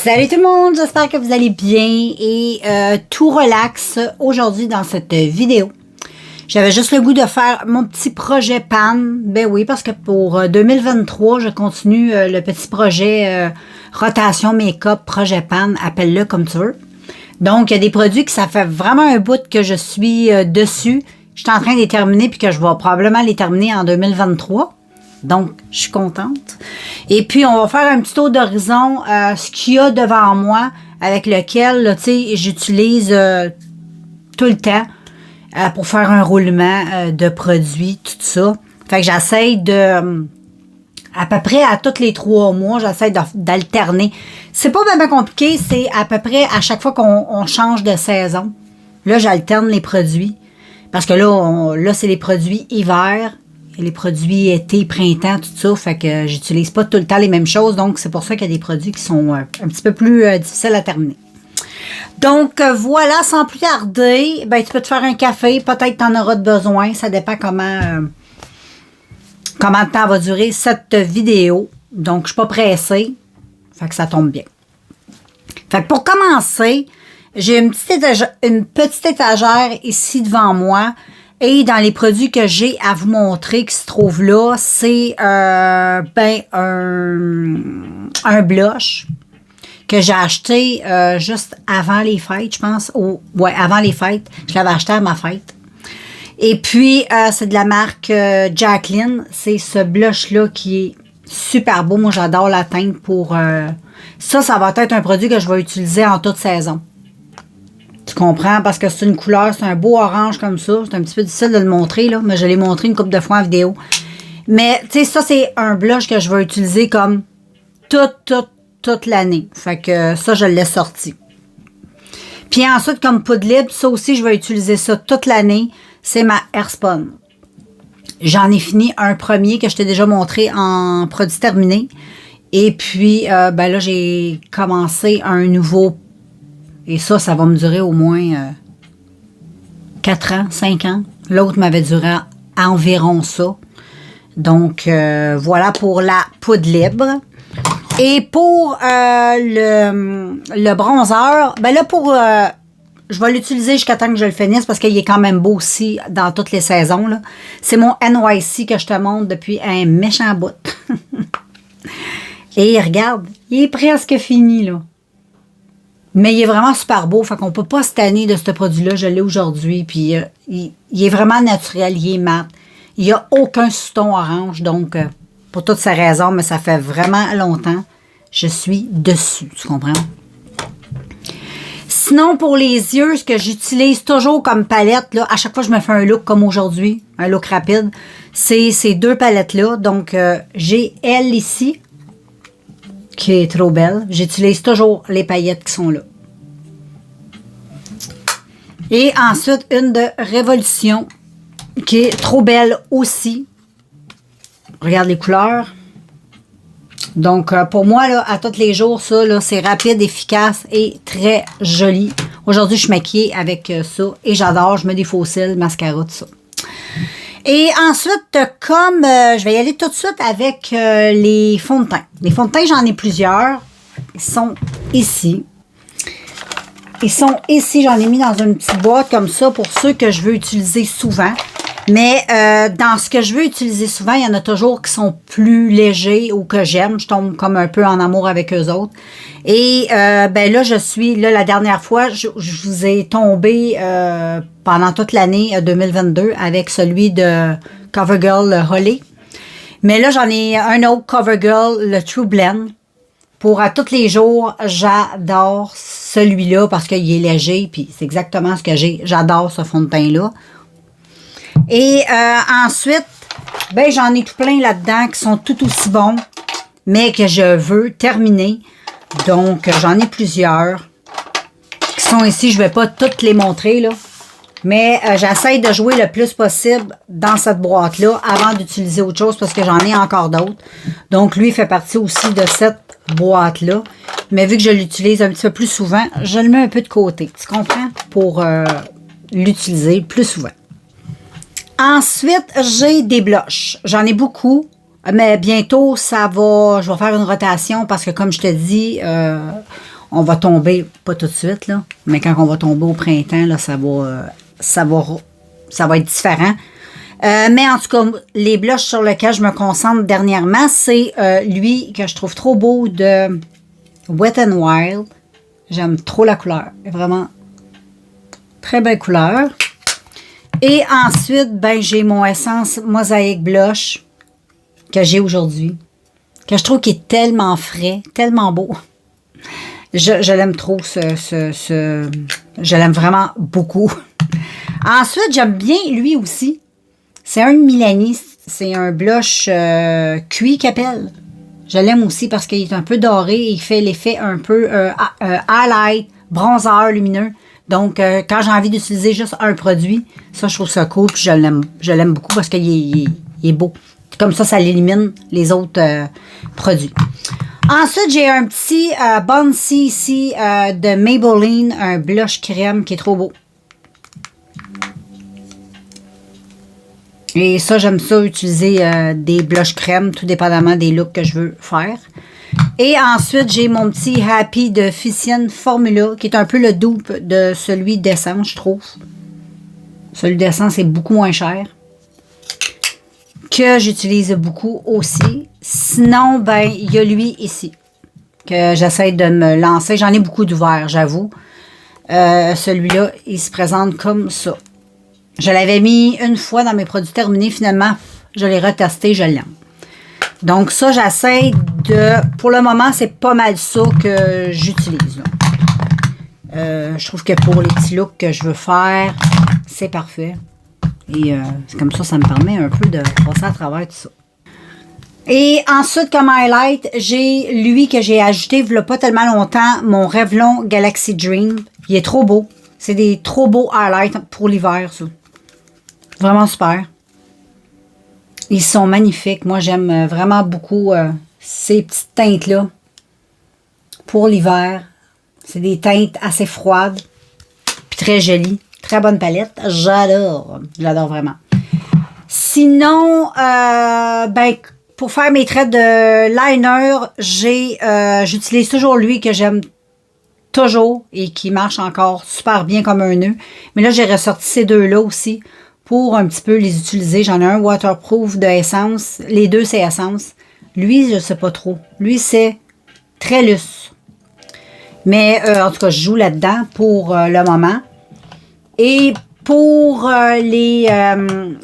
Salut tout le monde, j'espère que vous allez bien et tout relax aujourd'hui dans cette vidéo. J'avais juste le goût de faire mon petit projet PAN. Ben oui, parce que pour 2023, je continue le petit projet rotation make-up projet PAN, appelle-le comme tu veux. Donc, il y a des produits que ça fait vraiment un bout que je suis dessus. Je suis en train de les terminer puis que je vais probablement les terminer en 2023. Donc, je suis contente. Et puis, on va faire un petit tour d'horizon, ce qu'il y a devant moi, avec lequel, tu sais, j'utilise tout le temps pour faire un roulement de produits, tout ça. Fait que j'essaie de, à peu près à tous les 3 mois, j'essaie d'alterner. C'est pas vraiment compliqué, c'est à peu près à chaque fois qu'on change de saison. Là, j'alterne les produits. Parce que là, c'est les produits hiver. Et les produits été, printemps, tout ça, fait que j'utilise pas tout le temps les mêmes choses, donc c'est pour ça qu'il y a des produits qui sont un petit peu plus difficiles à terminer. Donc voilà, sans plus tarder, ben tu peux te faire un café, peut-être tu en auras besoin, ça dépend comment de temps va durer cette vidéo. Donc je suis pas pressée, fait que ça tombe bien. Fait que pour commencer, j'ai une petite étagère ici devant moi. Et dans les produits que j'ai à vous montrer qui se trouvent là, c'est un blush que j'ai acheté juste avant les fêtes, je pense. Ouais, avant les fêtes. Je l'avais acheté à ma fête. Et puis, c'est de la marque Jacqueline. C'est ce blush-là qui est super beau. Moi, j'adore la teinte pour... ça va être un produit que je vais utiliser en toute saison. Tu comprends? Parce que c'est une couleur, c'est un beau orange comme ça. C'est un petit peu difficile de le montrer, là, mais je l'ai montré une couple de fois en vidéo. Mais, tu sais, ça, c'est un blush que je vais utiliser comme toute l'année. Fait que ça, je l'ai sorti. Puis ensuite, comme poudre libre, ça aussi, je vais utiliser ça toute l'année. C'est ma Airspun. J'en ai fini un premier que je t'ai déjà montré en produit terminé. Et puis, ben là, j'ai commencé un nouveau. Et ça va me durer au moins 4 ans, 5 ans. L'autre m'avait duré environ ça. Donc, voilà pour la poudre libre. Et pour le bronzer, ben là, je vais l'utiliser jusqu'à temps que je le finisse parce qu'il est quand même beau aussi dans toutes les saisons. C'est mon NYC que je te montre depuis un méchant bout. Et regarde, il est presque fini, là. Mais il est vraiment super beau, fait qu'on peut pas se tanner de ce produit-là. Je l'ai aujourd'hui, puis il est vraiment naturel, il est mat. Il n'y a aucun sous-ton orange, donc pour toutes ces raisons, mais ça fait vraiment longtemps, je suis dessus, tu comprends? Sinon, pour les yeux, ce que j'utilise toujours comme palette, là, à chaque fois que je me fais un look comme aujourd'hui, un look rapide, c'est ces 2 palettes-là. Donc, j'ai elle ici, qui est trop belle. J'utilise toujours les paillettes qui sont là. Et ensuite, une de Révolution, qui est trop belle aussi. Regarde les couleurs. Donc, pour moi, là, à tous les jours, ça, là, c'est rapide, efficace et très joli. Aujourd'hui, je suis maquillée avec ça et j'adore. Je mets des faux cils, mascara, tout ça. Et ensuite, comme je vais y aller tout de suite avec les fonds de teint. Les fonds de teint, j'en ai plusieurs. Ils sont ici. Ils sont ici. J'en ai mis dans une petite boîte comme ça pour ceux que je veux utiliser souvent. Mais dans ce que je veux utiliser souvent, il y en a toujours qui sont plus légers ou que j'aime. Je tombe comme un peu en amour avec eux autres. Et ben là, la dernière fois, je vous ai tombé pendant toute l'année 2022 avec celui de CoverGirl Holly. Mais là, j'en ai un autre CoverGirl, le True Blend. Pour à tous les jours, j'adore celui-là parce qu'il est léger, puis c'est exactement ce que j'ai. J'adore ce fond de teint-là. Et ensuite, ben j'en ai tout plein là-dedans qui sont tout aussi bons, mais que je veux terminer. Donc, j'en ai plusieurs qui sont ici. Je ne vais pas toutes les montrer, là. Mais j'essaie de jouer le plus possible dans cette boîte-là avant d'utiliser autre chose parce que j'en ai encore d'autres. Donc, lui fait partie aussi de cette boîte-là. Mais vu que je l'utilise un petit peu plus souvent, je le mets un peu de côté. Tu comprends? Pour l'utiliser plus souvent. Ensuite, j'ai des blushs. J'en ai beaucoup. Mais bientôt, je vais faire une rotation parce que comme je te dis, on va tomber, pas tout de suite, là, mais quand on va tomber au printemps, là, ça va être différent. Mais en tout cas, les blushs sur lesquels je me concentre dernièrement, c'est lui que je trouve trop beau de Wet n Wild. J'aime trop la couleur. Vraiment très belle couleur. Et ensuite, ben, j'ai mon Essence Mosaic Blush que j'ai aujourd'hui. Que je trouve qu'il est tellement frais, tellement beau. Je l'aime trop, je l'aime vraiment beaucoup. Ensuite, j'aime bien lui aussi. C'est un Milani. C'est un blush cuit qu'il appelle. Je l'aime aussi parce qu'il est un peu doré et il fait l'effet un peu highlight, bronzeur lumineux. Donc, quand j'ai envie d'utiliser juste un produit, ça, je trouve ça cool. Puis je l'aime beaucoup parce qu'il est beau. Comme ça l'élimine les autres produits. Ensuite, j'ai un petit Bouncy ici de Maybelline, un blush crème qui est trop beau. Et ça, j'aime ça, utiliser des blushs crème, tout dépendamment des looks que je veux faire. Et ensuite, j'ai mon petit Happy de Ficienne Formula, qui est un peu le dupe de celui d'Essence, je trouve. Celui d'Essence est beaucoup moins cher. Que j'utilise beaucoup aussi. Sinon, ben, il y a lui ici, que j'essaie de me lancer. J'en ai beaucoup d'ouverts, j'avoue. Celui-là, il se présente comme ça. Je l'avais mis une fois dans mes produits terminés. Finalement, je l'ai retesté, je l'aime. Donc ça, j'essaie de... Pour le moment, c'est pas mal ça que j'utilise. Je trouve que pour les petits looks que je veux faire, c'est parfait. Et c'est comme ça me permet un peu de passer à travers tout ça. Et ensuite, comme highlight, j'ai lui que j'ai ajouté il n'y a pas tellement longtemps, mon Revlon Galaxy Dream. Il est trop beau. C'est des trop beaux highlights pour l'hiver, ça. Vraiment super. Ils sont magnifiques. Moi, j'aime vraiment beaucoup ces petites teintes-là pour l'hiver. C'est des teintes assez froides puis très jolies. Très bonne palette. J'adore. J'adore vraiment. Sinon, ben, pour faire mes traits de liner, j'utilise toujours lui que j'aime toujours et qui marche encore super bien comme un nœud. Mais là, j'ai ressorti ces deux-là aussi pour un petit peu les utiliser. J'en ai un waterproof de Essence. Les deux, c'est Essence. Lui, je sais pas trop. Lui, c'est très lustre. Mais en tout cas, je joue là-dedans pour le moment. Et pour les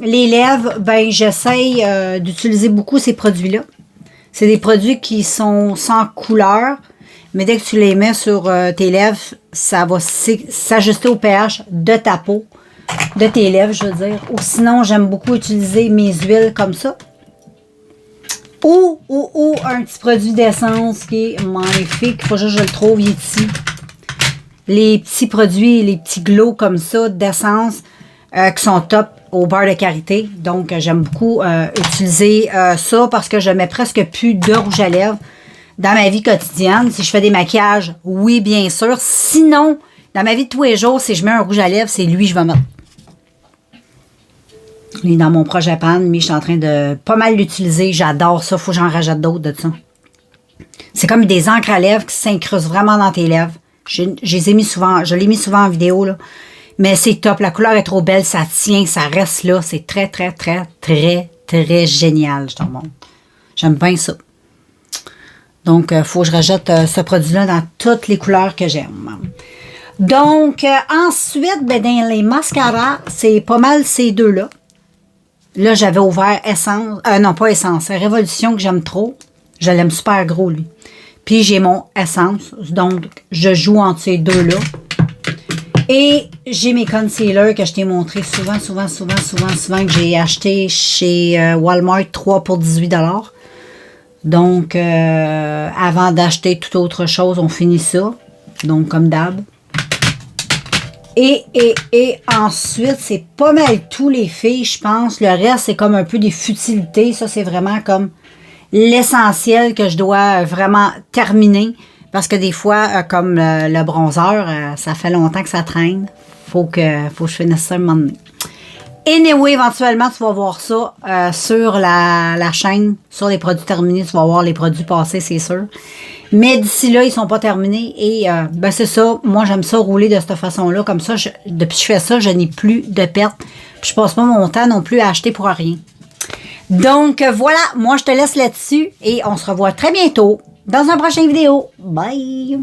lèvres, ben j'essaye d'utiliser beaucoup ces produits-là. C'est des produits qui sont sans couleur, mais dès que tu les mets sur tes lèvres, ça va s'ajuster au pH de ta peau, de tes lèvres, je veux dire. Ou sinon, j'aime beaucoup utiliser mes huiles comme ça. Ou un petit produit d'essence qui est magnifique. Il faut juste que je le trouve, il est ici. Les petits produits, les petits glows comme ça d'essence qui sont top au beurre de karité. Donc, j'aime beaucoup utiliser ça parce que je mets presque plus de rouge à lèvres dans ma vie quotidienne. Si je fais des maquillages, oui, bien sûr. Sinon, dans ma vie de tous les jours, si je mets un rouge à lèvres, c'est lui que je vais mettre. Il est dans mon projet pan, mais je suis en train de pas mal l'utiliser. J'adore ça. Faut que j'en rajoute d'autres de ça. C'est comme des encres à lèvres qui s'incrustent vraiment dans tes lèvres. Je l'ai mis souvent en vidéo, là. Mais c'est top. La couleur est trop belle. Ça tient, ça reste là. C'est très, très, très, très, très génial, je te remontre. J'aime bien ça. Donc, il faut que je rajoute ce produit-là dans toutes les couleurs que j'aime. Donc, ensuite, ben, dans les mascaras, c'est pas mal ces deux-là. Là, j'avais ouvert Essence. Non, pas Essence. C'est Révolution que j'aime trop. Je l'aime super gros, lui. Puis, j'ai mon Essence. Donc, je joue entre ces deux-là. Et j'ai mes concealers que je t'ai montré souvent, que j'ai acheté chez Walmart 3 pour 18 $. Donc, avant d'acheter toute autre chose, on finit ça. Donc, comme d'hab. Et ensuite, c'est pas mal tous les filles, je pense. Le reste, c'est comme un peu des futilités. Ça, c'est vraiment comme l'essentiel que je dois vraiment terminer. Parce que des fois, comme le bronzer, ça fait longtemps que ça traîne. Faut que je finisse ça un moment donné. Anyway, éventuellement, tu vas voir ça sur la chaîne, sur les produits terminés. Tu vas voir les produits passés, c'est sûr. Mais d'ici là, ils sont pas terminés. Et ben c'est ça. Moi, j'aime ça rouler de cette façon-là. Comme ça, depuis que je fais ça, je n'ai plus de pertes. Puis je passe pas mon temps non plus à acheter pour rien. Donc, voilà. Moi, je te laisse là-dessus. Et on se revoit très bientôt dans une prochaine vidéo. Bye!